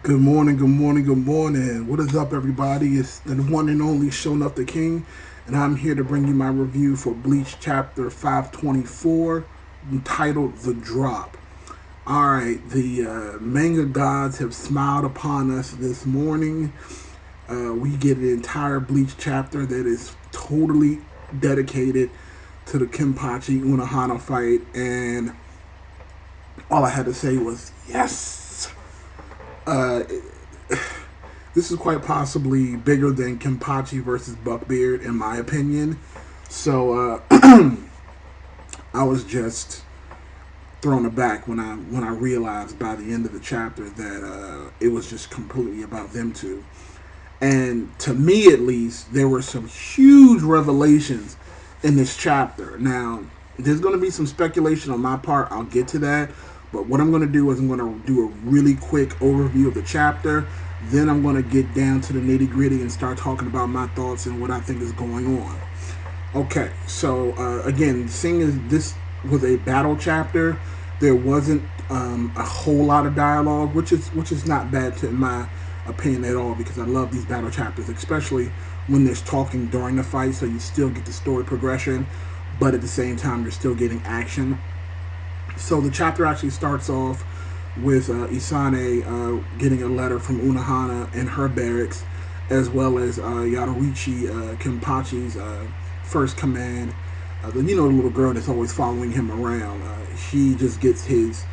Good morning, good morning, good morning. What is up, everybody? It's the one and only Showing Up the King, and I'm here to bring you my review for Bleach Chapter 524, entitled The Drop. Alright, the manga gods have smiled upon us this morning. We get an entire Bleach chapter that is totally dedicated to the Kenpachi Unohana fight, and all I had to say was yes. Uh, This is quite possibly bigger than Kenpachi versus Buckbeard, in my opinion. So I was just thrown aback when I realized by the end of the chapter that it was just completely about them two. And to me, at least, there were some huge revelations in this chapter. Now, there's going to be some speculation on my part. I'll get to that. But what I'm going to do is I'm going to do a really quick overview of the chapter. Then I'm going to get down to the nitty gritty and start talking about my thoughts and what I think is going on. Okay, so again, seeing as this was a battle chapter, there wasn't a whole lot of dialogue, which is not bad to in my opinion at all, because I love these battle chapters, especially when there's talking during the fight, so you still get the story progression, but at the same time you're still getting action. So the chapter actually starts off with Isane getting a letter from Unohana in her barracks, as well as Yadoichi Kenpachi's first command. The little girl that's always following him around. She just gets his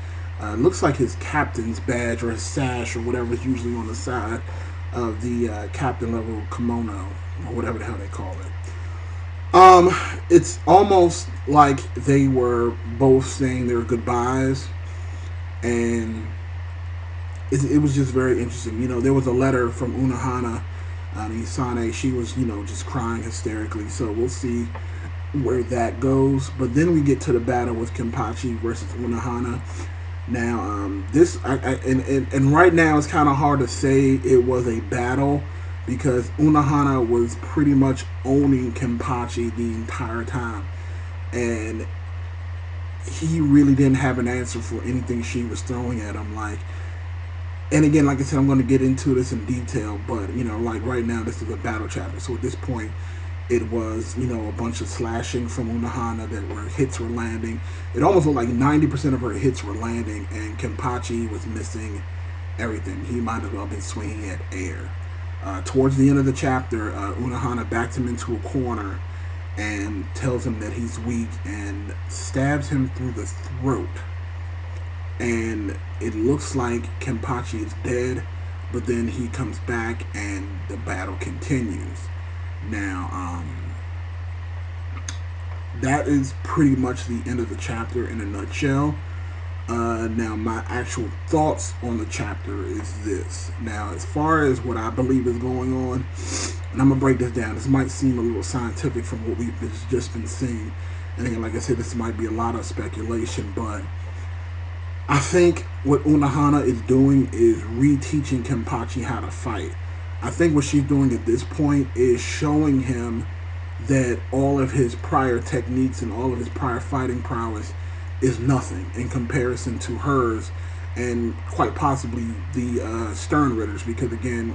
looks like his captain's badge or his sash or whatever is usually on the side of the captain level kimono or whatever the hell they call it. Um, it's almost like they were both saying their goodbyes, and it was just very interesting. There was a letter from Unohana Isane. She was, just crying hysterically. So we'll see where that goes. But then we get to the battle with Kenpachi versus Unohana. Now, this and right now it's kind of hard to say it was a battle because Unohana was pretty much owning Kenpachi the entire time, and he really didn't have an answer for anything she was throwing at him. And again, like I said, I'm going to get into this in detail, but like right now, this is a battle chapter. So at this point, it was a bunch of slashing from Unohana that were hits were landing. It almost looked like 90% of her hits were landing, and Kenpachi was missing everything. He might as well have been swinging at air. Towards the end of the chapter, Unohana backs him into a corner and tells him that he's weak and stabs him through the throat. And it looks like Kenpachi is dead, but then he comes back and the battle continues. Now, that is pretty much the end of the chapter in a nutshell. Now, my actual thoughts on the chapter is this. Now, as far as what I believe is going on, and I'm going to break this down. This might seem a little scientific from what we've just been seeing. And again, like I said, this might be a lot of speculation, but I think what Unohana is doing is reteaching Kenpachi how to fight. I think what she's doing at this point is showing him that all of his prior techniques and all of his prior fighting prowess is nothing in comparison to hers and quite possibly the Stern Ritters, because again,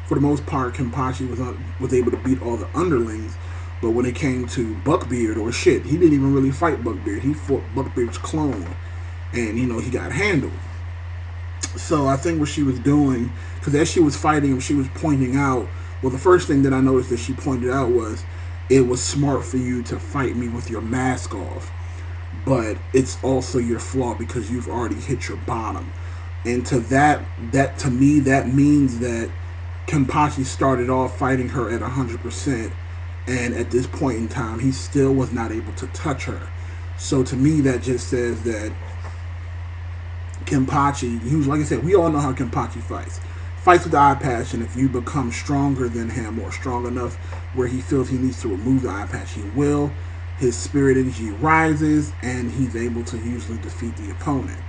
for the most part, Kenpachi was able to beat all the underlings, but when it came to Buckbeard, or shit, he didn't even really fight Buckbeard. He fought Buckbeard's clone, and he got handled. So I think what she was doing, because as she was fighting him, she was pointing out. Well, the first thing that I noticed that she pointed out was, it was smart for you to fight me with your mask off, but it's also your flaw because you've already hit your bottom. And that to me, that means that Kenpachi started off fighting her at 100%, and at this point in time, he still was not able to touch her. So to me, that just says that Kenpachi, like I said, we all know how Kenpachi fights. Fights with the eye patch, and if you become stronger than him or strong enough where he feels he needs to remove the eye patch, he will. His spirit energy rises, and he's able to usually defeat the opponent.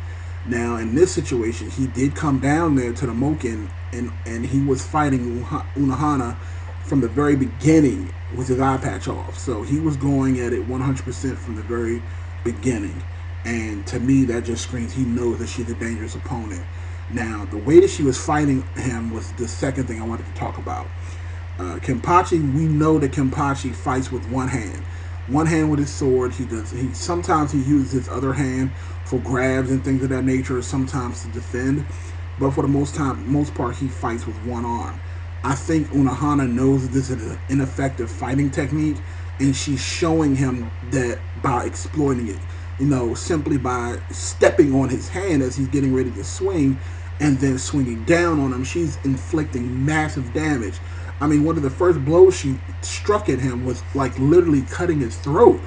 Now, in this situation, he did come down there to the Moken, and he was fighting Unohana from the very beginning with his eye patch off. So he was going at it 100% from the very beginning. And to me, that just screams he knows that she's a dangerous opponent. Now, the way that she was fighting him was the second thing I wanted to talk about. Kenpachi, we know that Kenpachi fights with one hand with his sword. He does. He sometimes he uses his other hand for grabs and things of that nature, or sometimes to defend. But for the most part, he fights with one arm. I think Unohana knows that this is an ineffective fighting technique, and she's showing him that by exploiting it. Simply by stepping on his hand as he's getting ready to swing, and then swinging down on him, she's inflicting massive damage. I mean, one of the first blows she struck at him was like literally cutting his throat.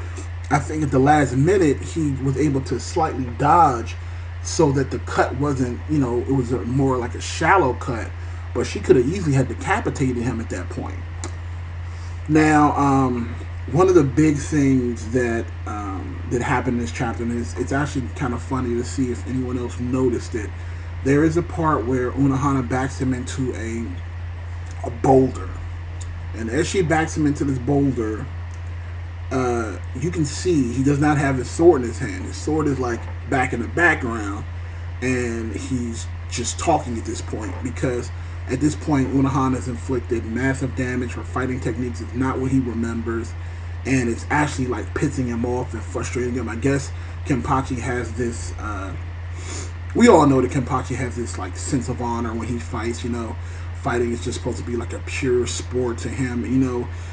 I think at the last minute he was able to slightly dodge so that the cut wasn't, it was more like a shallow cut, but she could have easily had decapitated him at that point. Now, one of the big things that happened in this chapter, and it's actually kind of funny to see if anyone else noticed it. There is a part where Unohana backs him into a boulder, and as she backs him into this boulder, you can see he does not have his sword in his hand. His sword is like back in the background, and he's just talking at this point because at this point Unohana has inflicted massive damage. Her fighting techniques is not what he remembers, and it's actually like pissing him off and frustrating him. I guess Kenpachi has this. We all know that Kenpachi has this like sense of honor when he fights. Fighting is just supposed to be like a pure sport to him.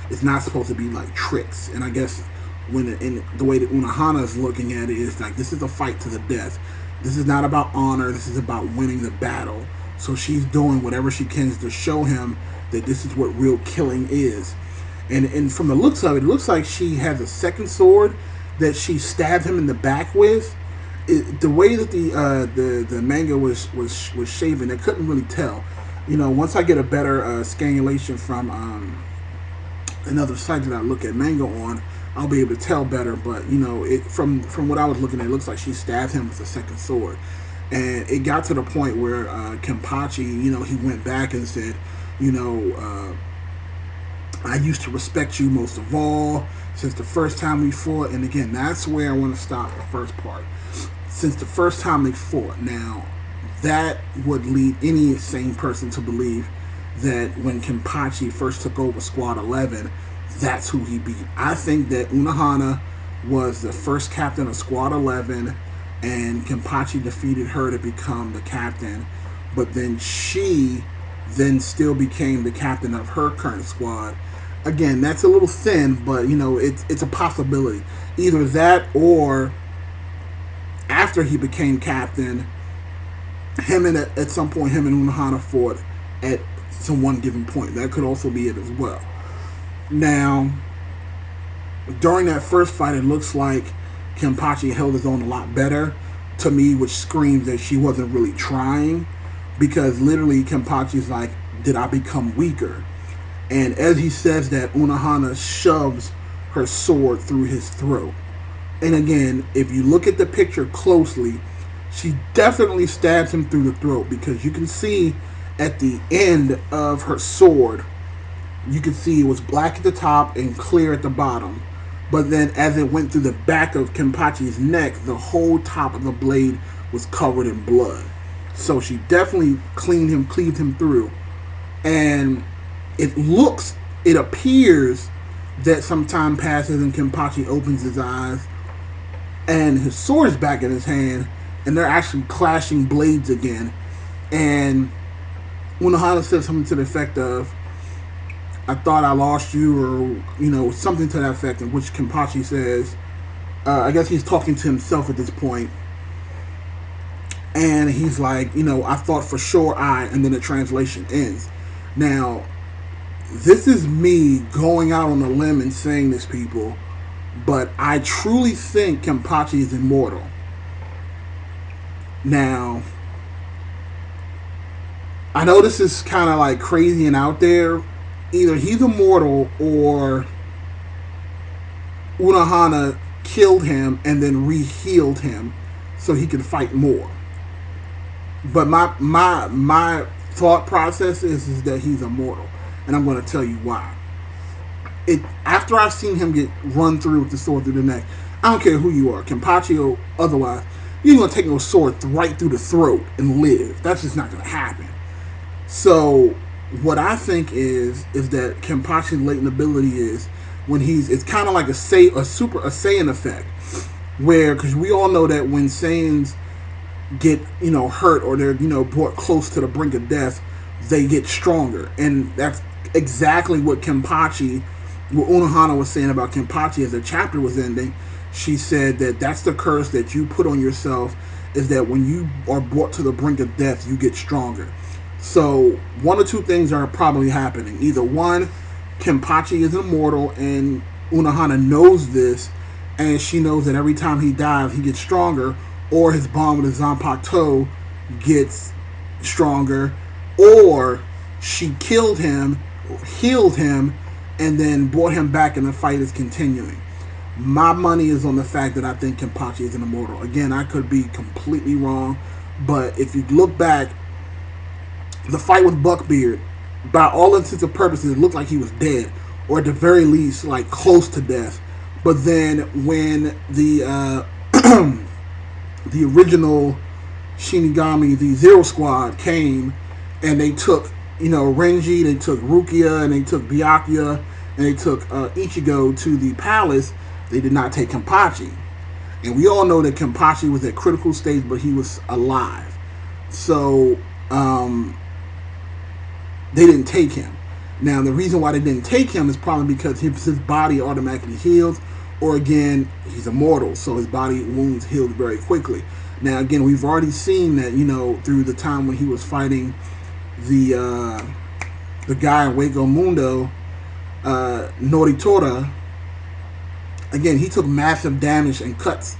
It's not supposed to be like tricks. And I guess in the way that Unohana is looking at it is like this is a fight to the death. This is not about honor. This is about winning the battle. So she's doing whatever she can to show him that this is what real killing is. And from the looks of it, it looks like she has a second sword that she stabbed him in the back with. The way that the manga was shaven, I couldn't really tell. Once I get a better scanulation from another site that I look at manga on, I'll be able to tell better. But from what I was looking at, it looks like she stabbed him with a second sword, and it got to the point where Kenpachi, he went back and said, I used to respect you most of all since the first time we fought. And again, that's where I want to stop the first part. Since the first time they fought. Now, that would lead any sane person to believe that when Kenpachi first took over Squad 11, that's who he beat. I think that Unohana was the first captain of Squad 11, and Kenpachi defeated her to become the captain. But then she then still became the captain of her current squad. Again, that's a little thin, but it's a possibility. Either that or after he became captain, at some point him and Unohana fought at some one given point. That could also be it as well. Now, during that first fight, it looks like Kenpachi held his own a lot better to me, which screams that she wasn't really trying, because literally Kenpachi's like, did I become weaker? And as he says that, Unohana shoves her sword through his throat. And again, if you look at the picture closely, she definitely stabs him through the throat, because you can see at the end of her sword, you can see it was black at the top and clear at the bottom. But then as it went through the back of Kenpachi's neck, the whole top of the blade was covered in blood. So she definitely cleaved him through. And it appears that some time passes and Kenpachi opens his eyes and his sword's back in his hand, and they're actually clashing blades again. And Unohana says something to the effect of, I thought I lost you, or, something to that effect, in which Kenpachi says, I guess he's talking to himself at this point, and he's like, I thought for sure and then the translation ends. Now, this is me going out on a limb and saying this, people, but I truly think Kenpachi is immortal. Now, I know this is kind of like crazy and out there. Either he's immortal or Unohana killed him and then re-healed him so he could fight more. But my thought process is that he's immortal, and I'm going to tell you why. After I've seen him get run through with the sword through the neck, I don't care who you are, Kenpachi or otherwise, You ain't gonna take no sword right through the throat and live. That's just not gonna happen. So what I think is that Kenpachi's latent ability is when it's kind of like a Saiyan effect, where because we all know that when Saiyans get hurt or they're brought close to the brink of death, they get stronger, and that's exactly what Unohana was saying about Kenpachi as the chapter was ending. She said that that's the curse that you put on yourself, is that when you are brought to the brink of death, you get stronger. So one or two things are probably happening. Either one, Kenpachi is immortal, and Unohana knows this, and she knows that every time he dies, he gets stronger, or his bond with the Zanpakuto gets stronger, or she killed him, healed him, and then brought him back, and the fight is continuing. My money is on the fact that I think Kenpachi is an immortal. Again, I could be completely wrong, but if you look back, the fight with Buckbeard, by all intents and purposes, it looked like he was dead, or at the very least, like close to death. But then when the original Shinigami, the Zero Squad, came and they took, Renji, they took Rukia, and they took Byakuya, and they took Ichigo to the palace, they did not take Kenpachi. And we all know that Kenpachi was at critical stage, but he was alive. So, they didn't take him. Now, the reason why they didn't take him is probably because his body automatically heals, or again, he's immortal, so his body wounds healed very quickly. Now, again, we've already seen that, through the time when he was fighting the guy in Hueco Mundo, Noritora. Again, he took massive damage and cuts,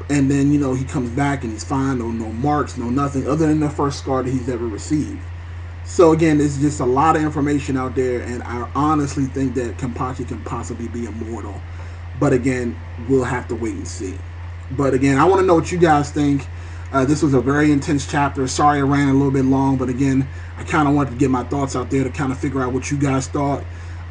and then, he comes back and he's fine, no marks, no nothing, other than the first scar that he's ever received. So again, there's just a lot of information out there, and I honestly think that Kenpachi can possibly be immortal. But again, we'll have to wait and see. But again, I want to know what you guys think. This was a very intense chapter. Sorry I ran a little bit long, but again, I kind of wanted to get my thoughts out there to kind of figure out what you guys thought.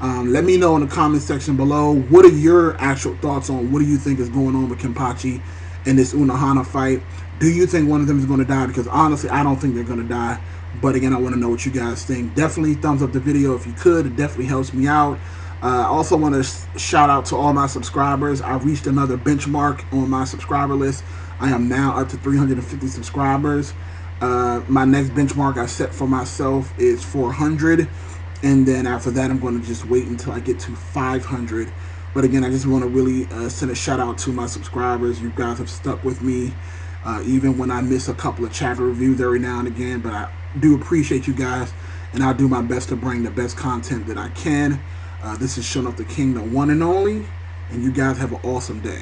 Let me know in the comment section below, what are your actual thoughts on what do you think is going on with Kenpachi in this Unohana fight? Do you think one of them is going to die? Because honestly, I don't think they're going to die. But again, I want to know what you guys think. Definitely thumbs up the video if you could. It definitely helps me out. I also want to shout out to all my subscribers. I've reached another benchmark on my subscriber list. I am now up to 350 subscribers. My next benchmark I set for myself is 400. And then after that, I'm going to just wait until I get to 500. But again, I just want to really send a shout out to my subscribers. You guys have stuck with me, even when I miss a couple of chapter reviews every now and again. But I do appreciate you guys, and I'll do my best to bring the best content that I can. This is Showing Off the King, the one and only, and you guys have an awesome day.